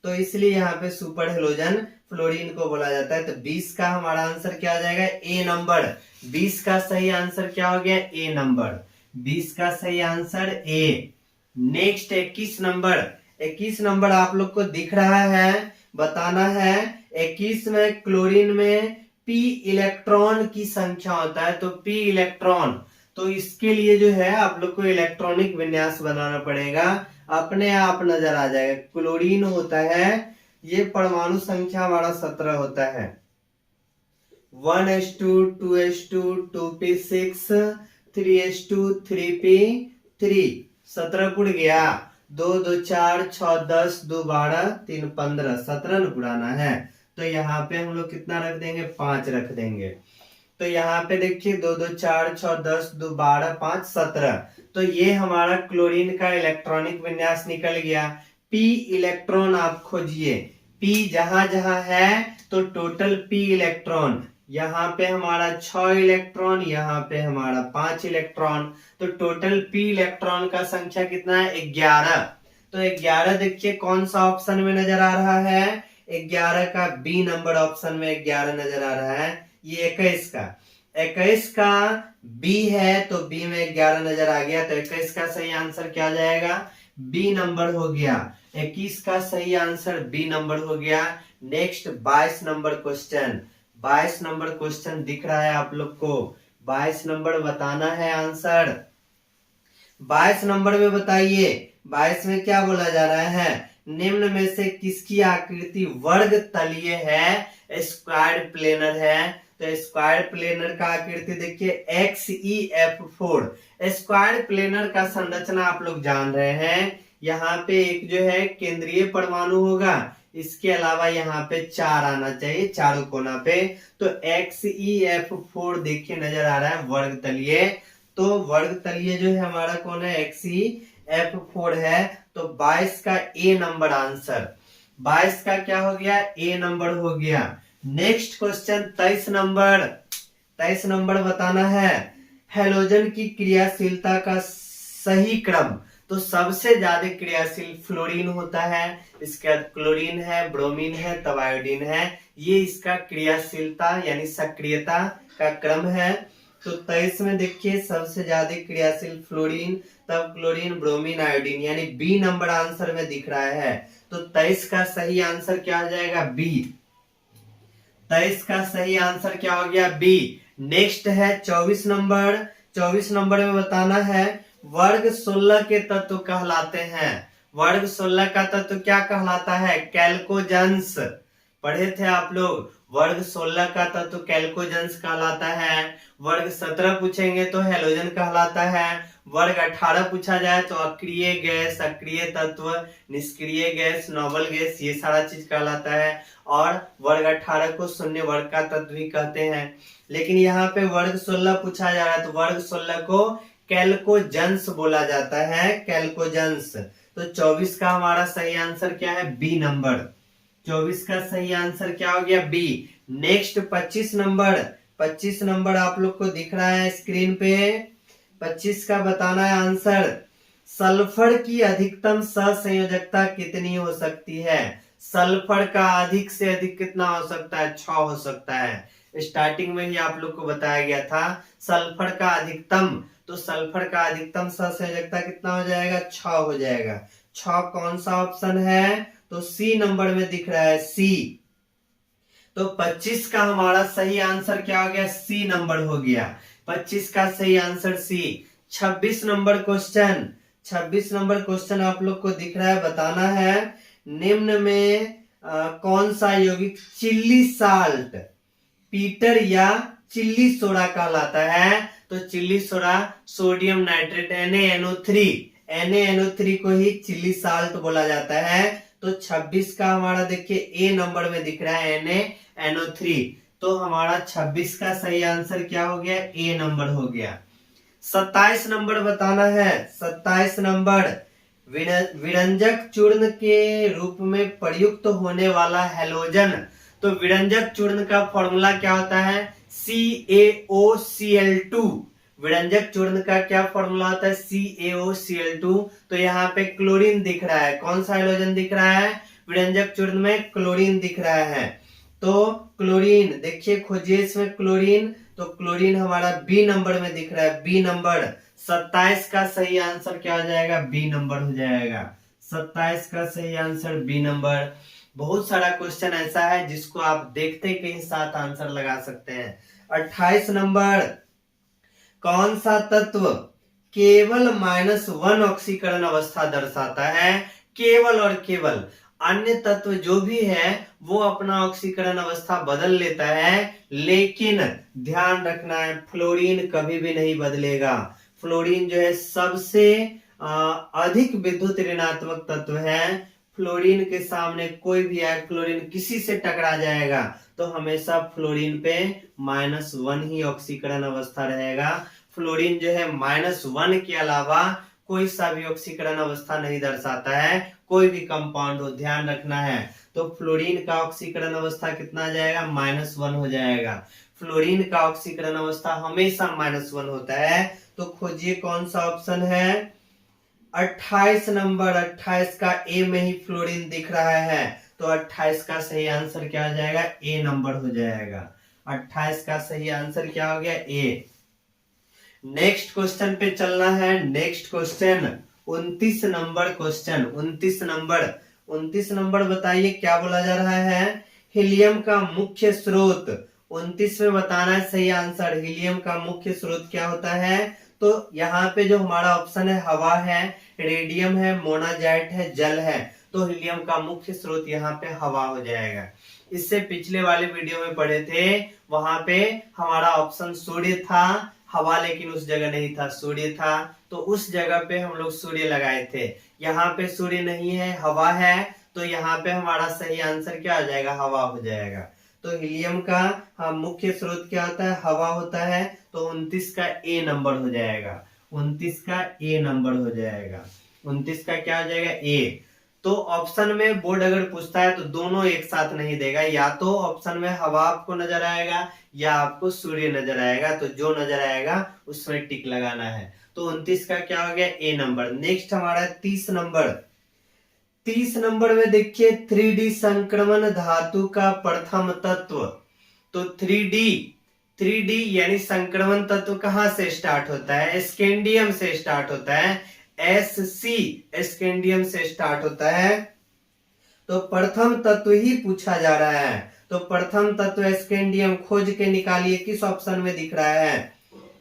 A: तो इसलिए यहाँ पे सुपर हैलोजन फ्लोरीन को बोला जाता है। तो 20 का हमारा आंसर क्या हो जाएगा, ए नंबर। 20 का सही आंसर क्या हो गया, ए नंबर। 20 का सही answer A. Next 21 number, 21 number आप लोग को दिख रहा है, बताना है। 21 में क्लोरीन में p इलेक्ट्रॉन की संख्या होता है, तो p इलेक्ट्रॉन, तो इसके लिए जो है आप लोग को इलेक्ट्रॉनिक विन्यास बनाना पड़ेगा, अपने आप नजर आ जाएगा। क्लोरीन होता है, ये परमाणु संख्या हमारा 17 होता है, 1s2 2s2 2p6 3s2 3p3, 17 पुड़ गया, 2 2 4 6 10 2 12 3 15, 17 न पुराना है, तो यहाँ पे हम लोग कितना रख देंगे, 5 रख देंगे। तो यहाँ पे देखिए 2 2 4 6 10 2 12 5 17, तो ये हमारा क्लोरीन का इलेक्ट्रॉनिक विन्यास निकल गया। p इलेक्ट्रॉन आप खोजिए, p जहां जहां है तो टोटल p इलेक्ट्रॉन, यहाँ पे हमारा 6 इलेक्ट्रॉन, यहाँ पे हमारा 5 इलेक्ट्रॉन, तो टोटल p इलेक्ट्रॉन का संख्या कितना है, 11। तो 11 देखिए कौन सा ऑप्शन में नजर आ रहा है, 11 का बी नंबर ऑप्शन में 11 नजर आ रहा है। ये 21 का बी है, तो बी में 11 नजर आ गया, तो 21 का सही आंसर क्या जाएगा, बी नंबर हो गया। 21 का सही आंसर बी नंबर हो गया। Next 22 number question, 22 number question दिख रहा है आप लोग को, 22 नंबर बताना है आंसर। 22 नंबर में बताइए, 22 में क्या बोला जा रहा है, निम्न में से किसकी आकृति वर्ग तलीय है, स्क्वायर प्लेनर है। तो स्क्वायर प्लेनर का आकृति देखिए XeF4, स्क्वायर प्लेनर का संरचना आप लोग जान रहे हैं, यहाँ पे एक जो है केंद्रीय परमाणु होगा, इसके अलावा यहाँ पे 4 आना चाहिए चारों कोना पे, तो XeF4 देखिए नजर आ रहा है वर्ग तलीय, तो वर्ग तलीय जो है हमारा कौन है, XeF4 है, तो 22 का ए नंबर आंसर, 22 का क्या हो गया, ए नंबर हो गया। नेक्स्ट क्वेश्चन 23 नंबर, 23 नंबर बताना है, हैलोजन की क्रियाशीलता का सही क्रम, तो सबसे ज्यादा क्रियाशील फ्लोरीन होता है, इसके बाद क्लोरीन है, ब्रोमीन है, तब आयोडीन है, ये इसका क्रियाशीलता यानी सक्रियता का क्रम है। तो 23 में देखिए सबसे ज्यादा क्रियाशील फ्लोरीन, तब क्लोरीन, ब्रोमीन, आयोडीन, यानी बी नंबर आंसर में दिख रहा है, तो 23 का सही आंसर क्या हो जाएगा, बी। 23 का सही आंसर क्या हो गया, बी। नेक्स्ट है 24 नंबर, 24 नंबर में बताना है, वर्ग 16 के तत्व कहलाते हैं, वर्ग 16 का तत्व क्या कहलाता है, कैल्कोजेंस, पढ़े थे आप लोग, वर्ग 16 का तत्व कैल्कोजेंस कहलाता है। वर्ग 17 पूछेंगे तो हैलोजन कहलाता है। वर्ग 18 पूछा जाए तो अक्रिय गैस, अक्रिय तत्व, निष्क्रिय गैस, नोबल गैस, ये सारा चीज कहलाता है। और वर्ग 18 को शून्य वर्ग का तत्व भी कहते हैं। लेकिन यहाँ पे वर्ग 16 पूछा जा रहा है तो वर्ग 16 को कैल्कोजेंस बोला जाता है, कैल्कोजेंस। तो 24 का हमारा सही आंसर क्या है, बी नंबर। 24 का सही आंसर क्या हो गया, बी। नेक्स्ट 25 नंबर, 25 नंबर आप लोग को दिख रहा है स्क्रीन पे, 25 का बताना है आंसर। सल्फर की अधिकतम सहसंयोजकता कितनी हो सकती है, सल्फर का अधिक से अधिक कितना हो सकता है? 6 हो सकता है। स्टार्टिंग में ही आप लोग को बताया गया था सल्फर का अधिकतम, तो सल्फर का अधिकतम सहसंयोजकता कितना हो जाएगा? 6 हो जाएगा। 6 कौन सा ऑप्शन है? तो सी नंबर में दिख रहा है, सी। तो 25 का हमारा सही आंसर क्या हो गया? सी नंबर हो गया। 25 का सही answer C. 26 number question, 26 number question आप लोग को दिख रहा है, बताना है निम्न में कौन सा यौगिक चिल्ली साल्ट, पीटर या चिल्ली सोडा कहलाता है? तो chilli soda sodium nitrate NaNO3, NaNO3 को ही चिल्ली साल्ट बोला जाता है। तो 26 का हमारा देखिए ए नंबर में दिख रहा है NaNO3, तो हमारा 26 का सही आंसर क्या हो गया? ए नंबर हो गया। 27 नंबर बताना है, 27 नंबर विरंजक चूर्ण के रूप में प्रयुक्त होने वाला हैलोजन। तो विरंजक चूर्ण का फॉर्मूला क्या होता है? CaOCl2। विरंजक चूर्ण का क्या फॉर्मूला होता है? CaOCl2। तो यहाँ पे क्लोरीन दिख रहा है, कौन सा हैलोजन दिख रहा है? विरंजक चूर्ण में क्लोरीन दिख रहा है। तो क्लोरीन देखिए, खोजिए इसमें क्लोरीन, तो क्लोरीन हमारा बी नंबर में दिख रहा है, बी नंबर। 27 का सही आंसर क्या हो जाएगा? बी नंबर हो जाएगा। 27 का सही आंसर बी नंबर। बहुत सारा क्वेश्चन ऐसा है जिसको आप देखते के साथ आंसर लगा सकते हैं। 28 नंबर, कौन सा तत्व केवल -1 ऑक्सीकरण अवस्था दर्शाता है? केवल और केवल, अन्य तत्व जो भी है वो अपना ऑक्सीकरण अवस्था बदल लेता है, लेकिन ध्यान रखना है फ्लोरीन कभी भी नहीं बदलेगा। फ्लोरीन जो है सबसे अधिक विद्युत ऋणात्मक तत्व है। फ्लोरीन के सामने कोई भी आए, फ्लोरीन किसी से टकरा जाएगा तो हमेशा फ्लोरीन पे -1 ही ऑक्सीकरण अवस्था रहेगा। फ्लोरीन जो है -1 के अलावा कोई सा भी ऑक्सीकरण अवस्था नहीं दर्शाता है, कोई भी कंपाउंड हो, ध्यान रखना है। तो फ्लोरीन का ऑक्सीकरण अवस्था कितना आ जाएगा? -1 हो जाएगा। फ्लोरीन का ऑक्सीकरण अवस्था हमेशा -1 होता है। तो खोजिए कौन सा ऑप्शन है? 28 नंबर, 28 का ए में ही फ्लोरीन दिख रहा है, तो 28 का सही आंसर क्या हो जाएगा? ए नंबर हो जाएगा। 28 का सही आंसर क्या हो गया? ए। नेक्स्ट क्वेश्चन पे चलना है। Next question 29 number question, 29 number बताइए क्या बोला जा रहा है? हीलियम का मुख्य स्रोत, 29 में बताना है सही आंसर। हीलियम का मुख्य स्रोत क्या होता है? तो यहाँ पे जो हमारा ऑप्शन है हवा है, रेडियम है, मोनाजाइट है, जल है। तो हीलियम का मुख्य स्रोत यहाँ पे हवा हो जाएगा। इससे पिछले वाले वीडियो में पढ़े थे, वहां पे हमारा ऑप्शन सूर्य था, हवा लेकिन उस जगह नहीं था, सूर्य था, तो उस जगह पे हम लोग सूर्य लगाए थे। यहाँ पे सूर्य नहीं है, हवा है, तो यहाँ पे हमारा सही आंसर क्या हो जाएगा? हवा हो जाएगा। तो हीलियम का मुख्य स्रोत क्या होता है? हवा होता है। तो 29 का ए नंबर हो जाएगा, 29 का ए नंबर हो जाएगा। 29 का क्या हो जाएगा? ए। तो ऑप्शन में बोर्ड अगर पूछता है तो दोनों एक साथ नहीं देगा, या तो ऑप्शन में हवा आपको नजर आएगा या आपको सूर्य नजर आएगा, तो जो नजर आएगा उसमें टिक लगाना है। तो 29 का क्या हो गया? ए नंबर। नेक्स्ट हमारा 30 नंबर, 30 नंबर में देखिए 3D संक्रमण धातु का प्रथम तत्व। तो 3D यानी संक्रमण तत्व कहां से स्टार्ट होता है? स्कैंडियम से स्टार्ट होता है, SC स्कैंडियम से स्टार्ट होता है। तो प्रथम तत्व ही पूछा जा रहा है, तो प्रथम तत्व स्कैंडियम खोज के निकालिए, किस ऑप्शन में दिख रहा है?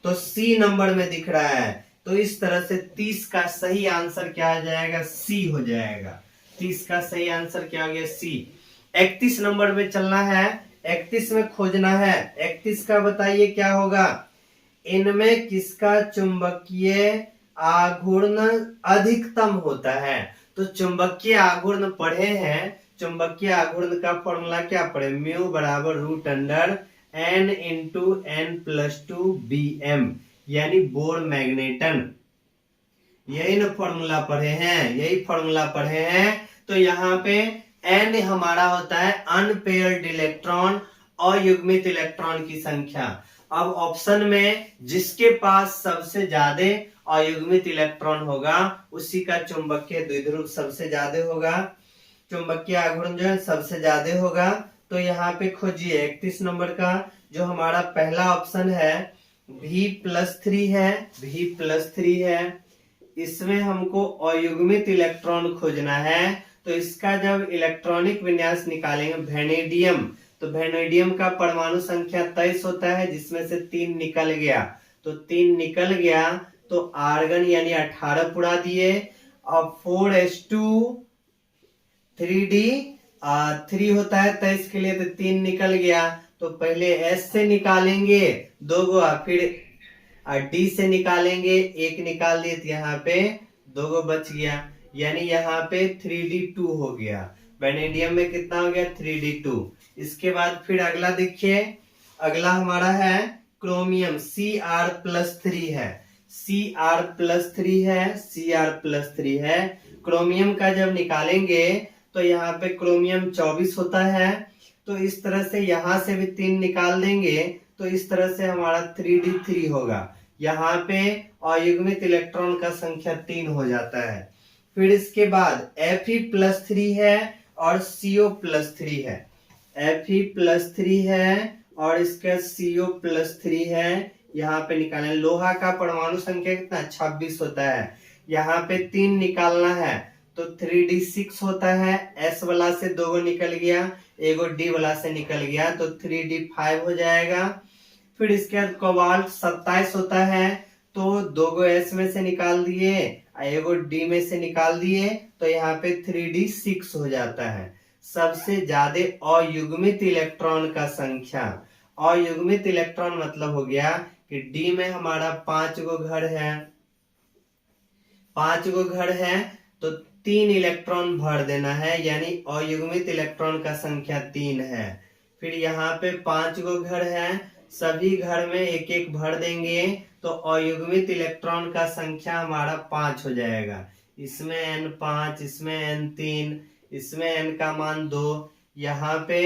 A: तो सी नंबर में दिख रहा है। तो इस तरह से 30 का सही आंसर क्या आ जाएगा? सी हो जाएगा। 30 का सही आंसर क्या आ गया? सी। 31 नंबर में चलना है, 31 में खोजना है। 31 का बताइए क्या होगा? इनमें किसका चुंबकीय आघूर्ण अधिकतम होता है? तो चुंबकीय आघूर्ण पढ़े हैं, चुंबकीय आघूर्ण का फॉर्मूला क्या पढ़े? म्यू बराबर √N × N+2Bm, यानी बोर मैग्नेटन। यही ना फॉर्मूला पढ़े हैं, यही फॉर्मूला पढ़े हैं। तो यहाँ पे N हमारा होता है अनपेयर्ड इलेक्ट्रॉन, अयुग्मित इलेक्ट्रॉन की संख्या। अब ऑप्शन में जिसके पास सबसे ज्यादा अयुग्मित इलेक्ट्रॉन होगा उसी का चुंबकीय द्विध्रुव सबसे ज्यादा होगा। चुंबकीय आघूर्ण जो है सबसे ज्यादा होगा। तो यहाँ पे खोजिए 31 नंबर का जो हमारा पहला ऑप्शन है V+3 है, V+3 है। इसमें हमको अयुग्मित इलेक्ट्रॉन खोजना है। तो इसका जब इलेक्ट्रॉनिक विन्यास निकालेंगे वेनेडियम, तो वेनेडियम का परमाणु संख्या 23 होता है, जिसमें से 3 निकल गया। तो 3 निकल गया तो आर्गन यानी 18 पुरा दिए। अब 4s2 3d 3 होता है 23 के लिए, तो 3 निकल गया। तो पहले s से निकालेंगे 2 गो, फिर डी से निकालेंगे, 1 निकाल दिए तो यहाँ पे 2 गो बच गया, यानी यहाँ पे 3d2 हो गया। वेनेडियम में कितना हो गया 3d2। इसके बाद फिर अगला देखिए, अगला हमारा है क्रोमियम Cr+3 है, Cr+3 है, Cr+3 है। क्रोमियम का जब निकालेंगे तो यहाँ पे क्रोमियम 24 होता है। तो इस तरह से यहाँ से भी 3 निकाल देंगे तो इस तरह से हमारा 3d3 होगा। यहाँ पे अयुग्मित इलेक्ट्रॉन का संख्या 3 हो जाता है। फिर इसके बाद Fe+3 है और CO+3 है, Fe+3 है और इसका CO+3 है। यहाँ पे निकालें, लोहा का परमाणु संख्या कितना 26 होता है, यहाँ पे 3 निकालना है तो 3d6 होता है। S वाला से 2 गो निकल गया, एगो D वाला से निकल गया तो 3d5 हो जाएगा। फिर इसके बाद कोबाल्ट 27 होता है, तो 2 गो S में से निकाल दिए, एगो D में से निकाल दिए, तो यहाँ पे 3d6 हो जाता है। सबसे ज्यादा अयुग्मित इलेक्ट्रॉन का संख्या, अयुग्मित इलेक्ट्रॉन मतलब हो गया कि D में हमारा 5 गो घर है, 5 गो घर है तो 3 इलेक्ट्रॉन भर देना है, यानी अयुग्मित इलेक्ट्रॉन का संख्या 3 है। फिर यहाँ पे 5 गो घर है, सभी घर में एक एक भर देंगे तो अयुग्मित इलेक्ट्रॉन का संख्या हमारा 5 हो जाएगा। इसमें n5, इसमें n3, इसमें n का मान 2। यहाँ पे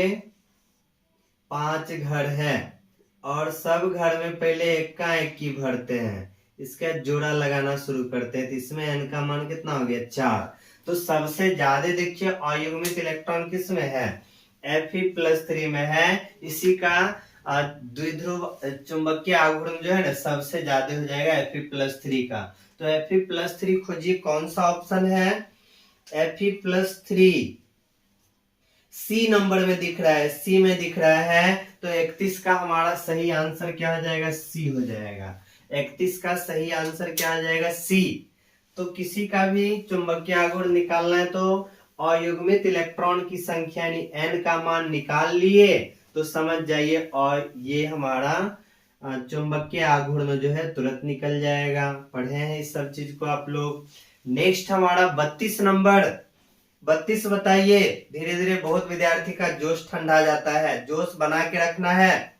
A: 5 घर है और सब घर में पहले एक का एक की भरते हैं, इसका जोड़ा लगाना शुरू करते हैं। तो इसमें n का मान कितना हो गया 4। तो सबसे ज्यादा देखिए अयुग्मित इलेक्ट्रॉन किस में है, Fe+3 में है। इसी का द्विध्रुव चुंबकीय आघूर्ण जो है ना सबसे ज्यादा हो जाएगा Fe+3 का। तो Fe+3 खोजिए, कौन सा ऑप्शन है Fe+3 सी नंबर में दिख रहा है, सी में दिख रहा है। तो 31 का हमारा सही आंसर क्या हो जाएगा, सी हो जाएगा। 31 का सही आंसर क्या आ जाएगा, सी। तो किसी का भी चुंबकीय आघूर्ण निकालना है तो अयुग्मित इलेक्ट्रॉन की संख्या यानी n का मान निकाल लिए तो समझ जाइए, और ये हमारा चुंबकीय आघूर्ण जो है तुरंत निकल जाएगा। पढ़े हैं इस सब चीज को आप लोग। नेक्स्ट हमारा 32 नंबर, 32 बताइए। धीरे धीरे बहुत विद्यार्थी का जोश ठंडा जाता है, जोश बना के रखना है।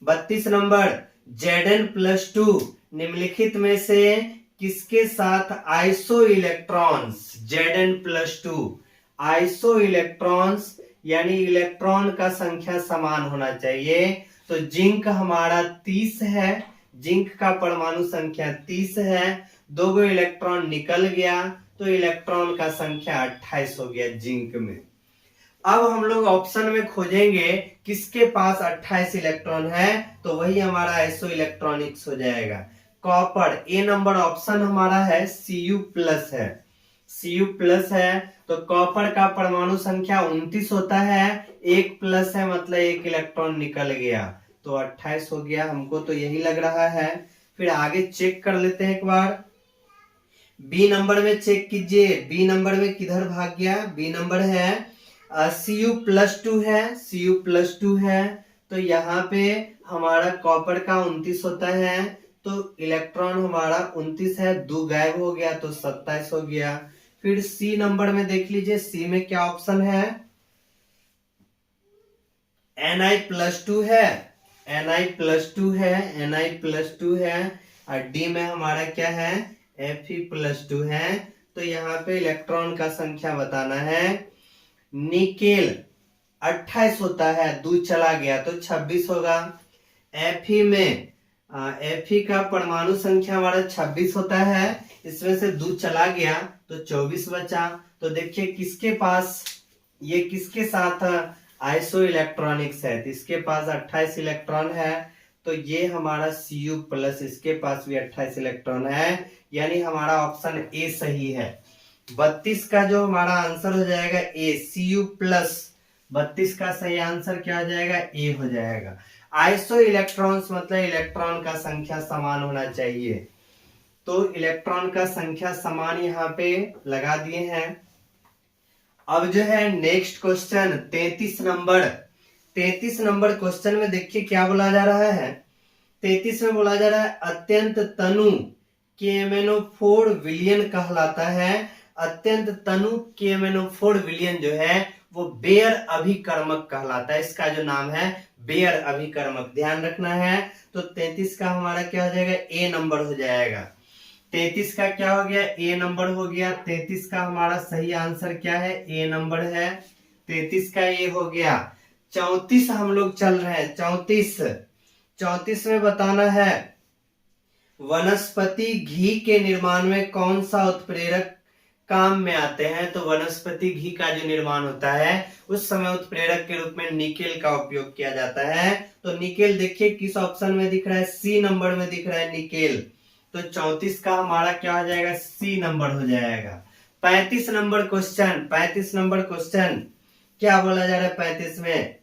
A: 32 नंबर, Zn+2 निम्नलिखित में से किसके साथ iso electrons, Zn+2 iso electrons यानी इलेक्ट्रॉन का संख्या समान होना चाहिए। तो जिंक हमारा 30 है, जिंक का परमाणु संख्या 30 है, 2 गो इलेक्ट्रॉन निकल गया तो इलेक्ट्रॉन का संख्या 28 हो गया जिंक में। अब हम लोग ऑप्शन में खोजेंगे किसके पास 28 इलेक्ट्रॉन है, तो वही हमारा आइसो इलेक्ट्रॉनिक्स हो जाएगा। कॉपर, ए नंबर ऑप्शन हमारा है Cu+ है, Cu+ है। तो कॉपर का परमाणु संख्या 29 होता है, 1+ है मतलब 1 इलेक्ट्रॉन निकल गया तो 28 हो गया, हमको तो यही लग रहा है। फिर आगे चेक कर लेते हैं एक बार। बी नंबर में चेक कीजिए, बी नंबर में किधर भाग गया, बी नंबर है Cu+2 है, Cu+2 है। तो यहाँ पे हमारा कॉपर का 29 होता है, तो इलेक्ट्रॉन हमारा 29 है, 2 गायब हो गया तो 27 हो गया। फिर सी नंबर में देख लीजिए, सी में क्या ऑप्शन है, Ni+2 है, Ni+2 है, Ni+2 है। और डी में हमारा क्या है, Fe+2 है। तो यहाँ पे इलेक्ट्रॉन का संख्या बताना है। निकेल 28 होता है, 2 चला गया तो 26 होगा। Fe में Fe का परमाणु संख्या हमारा 26 होता है, इसमें से 2 चला गया तो 24 बचा। तो देखिए किसके पास ये किसके साथ आइसो इलेक्ट्रॉनिक्स है, तो इसके पास 28 इलेक्ट्रॉन है, तो ये हमारा Cu+, इसके पास भी 28 इलेक्ट्रॉन है, यानी हमारा ऑप्शन ए सही है। 32 का जो हमारा आंसर हो जाएगा ए, Cu+, 32 का सही आंसर क्या हो जाएगा, ए हो जाएगा। आइसो इलेक्ट्रॉन्स मतलब इलेक्ट्रॉन का संख्या समान होना चाहिए, तो इलेक्ट्रॉन का संख्या समान यहाँ पे लगा दिए हैं। अब जो है next question 33 number, 33 number question में देखिए क्या बोला जा रहा है। 33 में बोला जा रहा है अत्यंत तनु KMnO4 विलयन कहलाता है। अत्यंत तनु KMnO4 विलयन जो है वो बेयर अभिकर्मक कहलाता है। इसका जो नाम है बेयर अभिकर्मक, ध्यान रखना है। तो 33 का हमारा क्या हो जाएगा, ए नंबर हो जाएगा। 33 का क्या हो गया, ए नंबर हो गया। 33 का हमारा सही आंसर क्या है, ए नंबर है। 33 का ए हो गया। 34 हम लोग चल रहे हैं। 34 में बताना है वनस्पति घी के निर्माण में कौन सा उत्प्रेरक काम में आते हैं। तो वनस्पति घी का जो निर्माण होता है उस समय उत्प्रेरक के रूप में निकेल का उपयोग किया जाता है। तो निकेल देखिए किस ऑप्शन में दिख रहा है, सी नंबर में दिख रहा है निकेल। तो 34 का हमारा क्या हो जाएगा, सी नंबर हो जाएगा। 35 नंबर क्वेश्चन, 35 नंबर क्वेश्चन क्या बोला जा रहा है 35 में,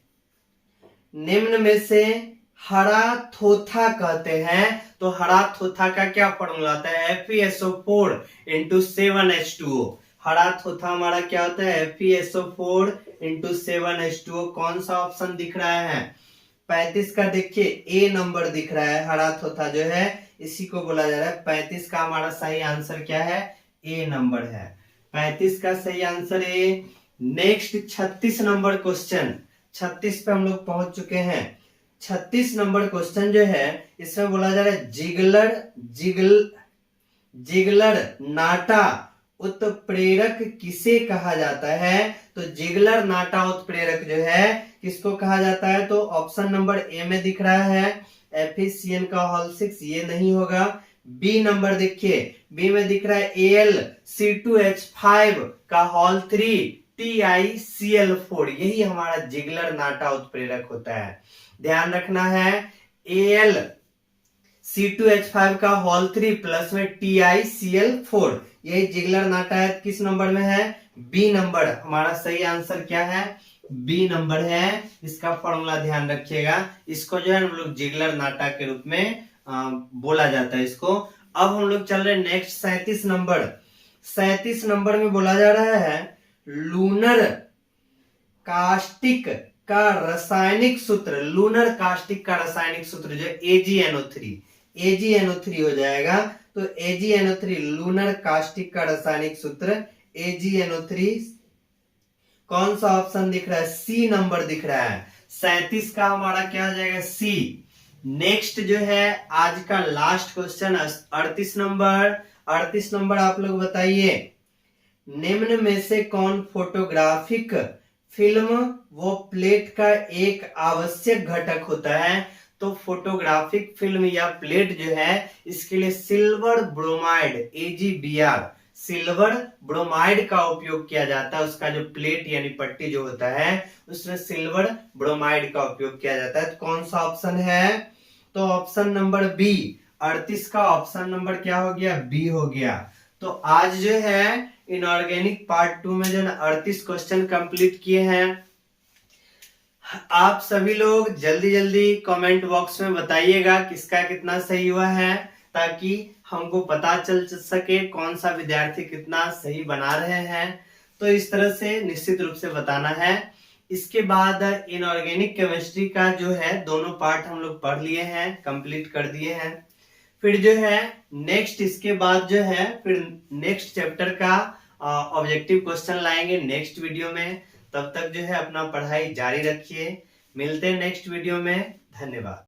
A: निम्न में से हरा थोथा कहते हैं। तो हरा थोथा का क्या फॉर्मूला आता है, FeSO4 × 7H2O। हरा थोथा हमारा क्या होता है, FeSO4 × 7H2O। कौन सा ऑप्शन दिख रहा है, 35 का देखिए ए नंबर दिख रहा है। हरा थोथा जो है इसी को बोला जा रहा है। 35 का हमारा सही आंसर क्या है, ए नंबर है। 35 का सही answer A. Next 36 number question, 36 पे हम लोग पहुंच चुके हैं। 36 नंबर क्वेश्चन जो है इसमें बोला जा रहा है जिगलर नाटा उत्प्रेरक किसे कहा जाता है। तो जिगलर नाटा उत्प्रेरक जो है किसको कहा जाता है, तो ऑप्शन नंबर ए में दिख रहा है FeCN का होल 6, ये नहीं होगा। बी नंबर देखिए, बी में दिख रहा है AlC2H5 का होल 3 TiCl4, यही हमारा जिगलर नाटा उत्प्रेरक होता है। ध्यान रखना है AlC2H5 का होल 3 प्लस में TiCl4, यही जिगलर नाटा है। किस नंबर में है, बी नंबर। हमारा सही आंसर क्या है, बी नंबर है। इसका फॉर्मूला ध्यान रखिएगा। इसको जो है हम लोग जिगलर नाटा के रूप में बोला जाता है इसको। अब हम लोग चल रहे हैं नेक्स्ट 37 नंबर। 37 नंबर में बोला जा रहा है लूनर कास्टिक का रासायनिक सूत्र, लूनर कास्टिक का रासायनिक सूत्र जो AgNO3 हो जाएगा। तो AgNO3 लूनर कास्टिक का रासायनिक सूत्र AgNO3, कौन सा ऑप्शन दिख रहा है, सी नंबर दिख रहा है। 37 का हमारा क्या हो जाएगा, सी। नेक्स्ट जो है आज का लास्ट क्वेश्चन 38 नंबर। 38 नंबर आप लोग बताइए, निम्न में से कौन फोटोग्राफिक फिल्म वो प्लेट का एक आवश्यक घटक होता है। तो फोटोग्राफिक फिल्म या प्लेट जो है इसके लिए silver bromide AgBr, silver bromide का उपयोग किया जाता है। उसका जो प्लेट यानी पट्टी जो होता है उसमें सिल्वर ब्रोमाइड का उपयोग किया जाता है। तो कौन सा ऑप्शन है, तो ऑप्शन नंबर बी। 38 का ऑप्शन नंबर क्या हो गया, बी हो गया। तो आज जो है इनऑर्गेनिक पार्ट 2 में जो 38 क्वेश्चन कंप्लीट किए हैं। आप सभी लोग जल्दी जल्दी कमेंट बॉक्स में बताइएगा किसका कितना सही हुआ है, ताकि हमको पता चल सके कौन सा विद्यार्थी कितना सही बना रहे हैं। तो इस तरह से निश्चित रूप से बताना है। इसके बाद इनऑर्गेनिक केमिस्ट्री का जो है दोनों पार्ट हम लोग पढ़ लिए हैं, कंप्लीट कर दिए हैं। फिर जो है नेक्स्ट इसके बाद जो है फिर नेक्स्ट चैप्टर का ऑब्जेक्टिव क्वेश्चन लाएंगे नेक्स्ट वीडियो में। तब तक जो है अपना पढ़ाई जारी रखिए। मिलते हैं नेक्स्ट वीडियो में। धन्यवाद।